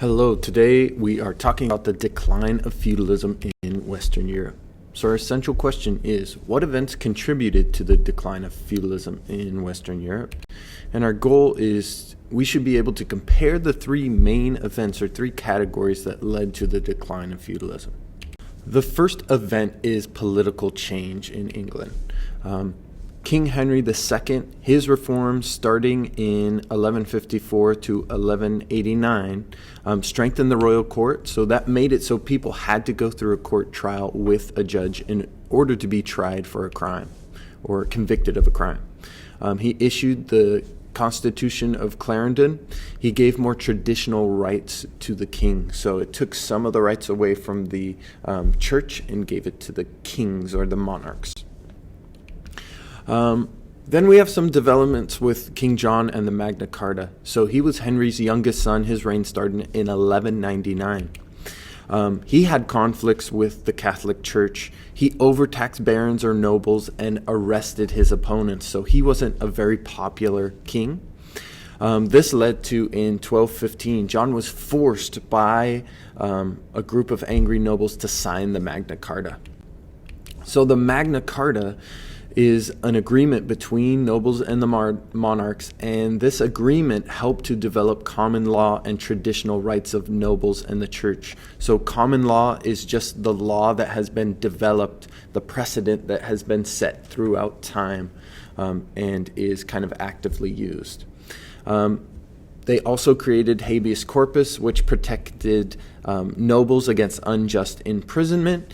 Hello, today we are talking about the decline of feudalism in Western Europe. So our essential question is, what events contributed to the decline of feudalism in Western Europe? And our goal is we should be able to compare the three main events or three categories that led to the decline of feudalism. The first event is political change in England. King Henry II, his reforms starting in 1154 to 1189 strengthened the royal court. So that made it so people had to go through a court trial with a judge in order to be tried for a crime or convicted of a crime. He issued the Constitution of Clarendon. He gave more traditional rights to the king. So it took some of the rights away from the church and gave it to the kings or the monarchs. Then we have some developments with King John and the Magna Carta. So he was Henry's youngest son. His reign started in 1199. He had conflicts with the Catholic Church. He overtaxed barons or nobles and arrested his opponents. So he wasn't a very popular king. This led to, in 1215, John was forced by a group of angry nobles to sign the Magna Carta. So the Magna Carta is an agreement between nobles and the monarchs, and this agreement helped to develop common law and traditional rights of nobles and the church. So common law is just the law that has been developed, the precedent that has been set throughout time, and is kind of actively used. They also created habeas corpus, which protected nobles against unjust imprisonment.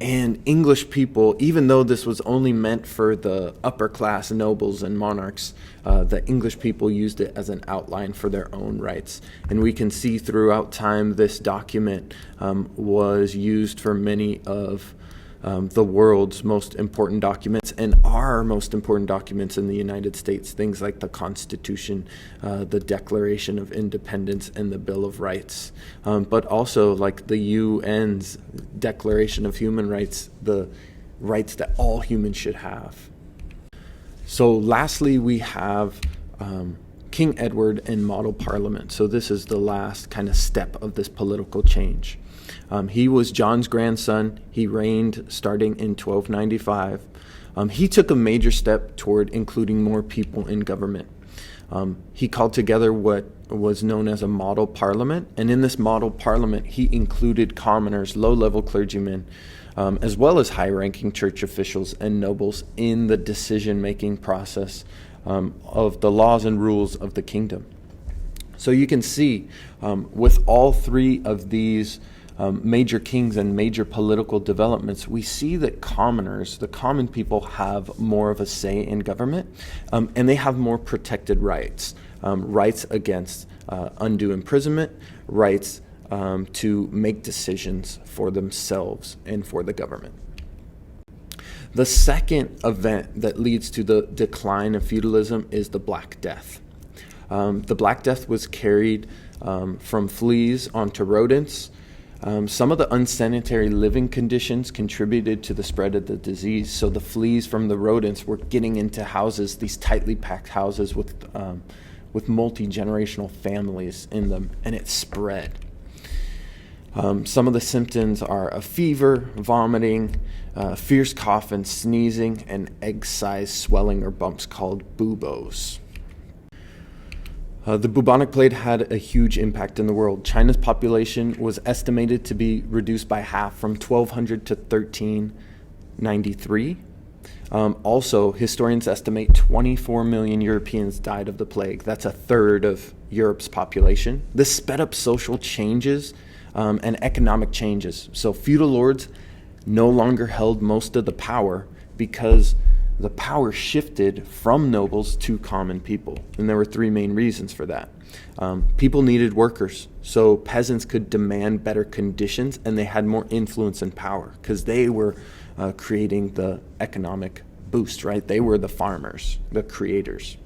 And English people, even though this was only meant for the upper class nobles and monarchs, the English people used it as an outline for their own rights. And we can see throughout time this document was used for many of the world's most important documents and our most important documents in the United States, things like the Constitution, the Declaration of Independence, and the Bill of Rights, but also like the UN's Declaration of Human Rights, the rights that all humans should have. So lastly, we have King Edward and Model Parliament. So this is the last kind of step of this political change. He was John's grandson. He reigned starting in 1295. He took a major step toward including more people in government. He called together what was known as a model parliament, and in this model parliament, he included commoners, low-level clergymen, as well as high-ranking church officials and nobles in the decision-making process of the laws and rules of the kingdom. So you can see with all three of these major kings and major political developments, we see that commoners, the common people, have more of a say in government, and they have more protected rights. Rights against undue imprisonment, rights to make decisions for themselves and for the government. The second event that leads to the decline of feudalism is the Black Death. The Black Death was carried from fleas onto rodents. Some of the unsanitary living conditions contributed to the spread of the disease. So the fleas from the rodents were getting into houses, these tightly packed houses with multi-generational families in them, and it spread. Some of the symptoms are a fever, vomiting, fierce cough and sneezing, and egg-sized swelling or bumps called buboes. The bubonic plague had a huge impact in the world. China's population was estimated to be reduced by half from 1200 to 1393. Also, historians estimate 24 million Europeans died of the plague. That's a third of Europe's population. This sped up social changes and economic changes. So feudal lords no longer held most of the power because the power shifted from nobles to common people. And there were three main reasons for that. People needed workers, so peasants could demand better conditions, and they had more influence and power because they were creating the economic boost, right? They were the farmers, the creators.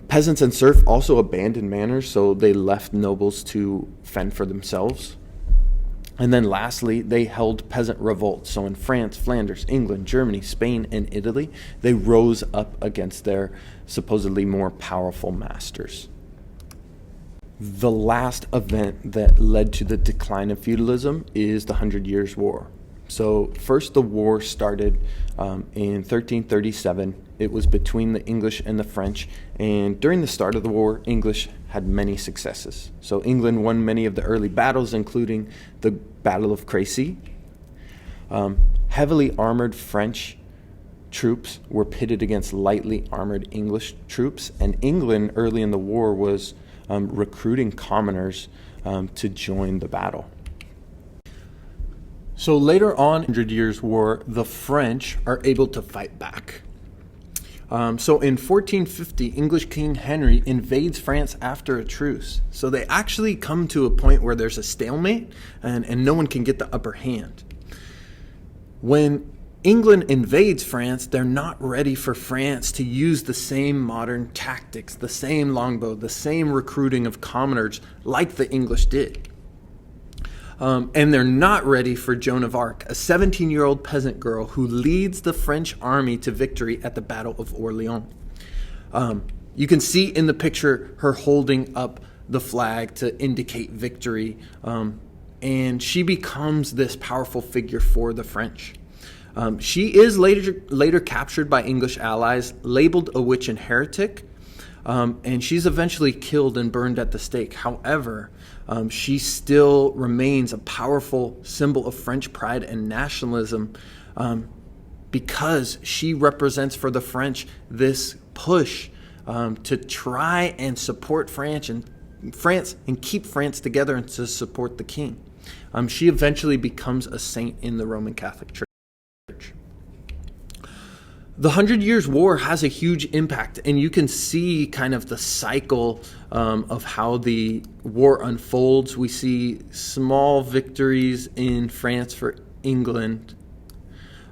Peasants and serfs also abandoned manors, so they left nobles to fend for themselves. And then lastly, they held peasant revolts. So in France, Flanders, England, Germany, Spain, and Italy, they rose up against their supposedly more powerful masters. The last event that led to the decline of feudalism is the Hundred Years' War. So first the war started in 1337. It was between the English and the French, and during the start of the war, English had many successes. So England won many of the early battles, including the Battle of Crécy. Heavily armored French troops were pitted against lightly armored English troops, and England early in the war was recruiting commoners to join the battle. So later on in the Hundred Years' War, the French are able to fight back. So in 1450, English King Henry invades France after a truce. So they actually come to a point where there's a stalemate and no one can get the upper hand. When England invades France, they're not ready for France to use the same modern tactics, the same longbow, the same recruiting of commoners like the English did. And they're not ready for Joan of Arc, a 17-year-old peasant girl who leads the French army to victory at the Battle of Orleans. You can see in the picture her holding up the flag to indicate victory, and she becomes this powerful figure for the French. She is later captured by English allies, labeled a witch and heretic, and she's eventually killed and burned at the stake. However, she still remains a powerful symbol of French pride and nationalism because she represents for the French this push to try and support France and keep France together and to support the king. She eventually becomes a saint in the Roman Catholic Church. The 100 Years' War has a huge impact, and you can see kind of the cycle of how the war unfolds. We see small victories in France for England,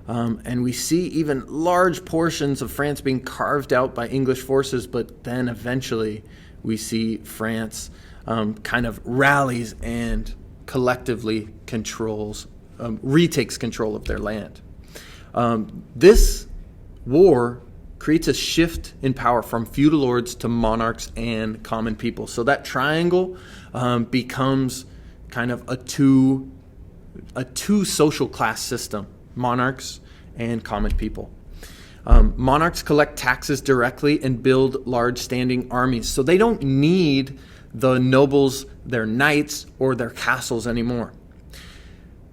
and we see even large portions of France being carved out by English forces, but then eventually we see France kind of rallies and collectively retakes control of their land. This war creates a shift in power from feudal lords to monarchs and common people. So that triangle becomes kind of a two social class system, monarchs and common people. Monarchs collect taxes directly and build large standing armies. So they don't need the nobles, their knights, or their castles anymore.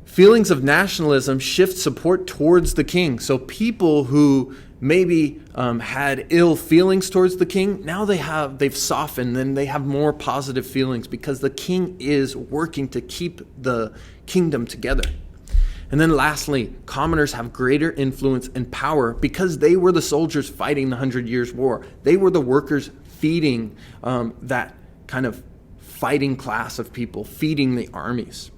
Feelings of nationalism shift support towards the king. So people who maybe had ill feelings towards the king, now they've softened and they have more positive feelings because the king is working to keep the kingdom together. And then lastly, commoners have greater influence and power because they were the soldiers fighting the 100 Years' War. They were the workers feeding that kind of fighting class of people, feeding the armies.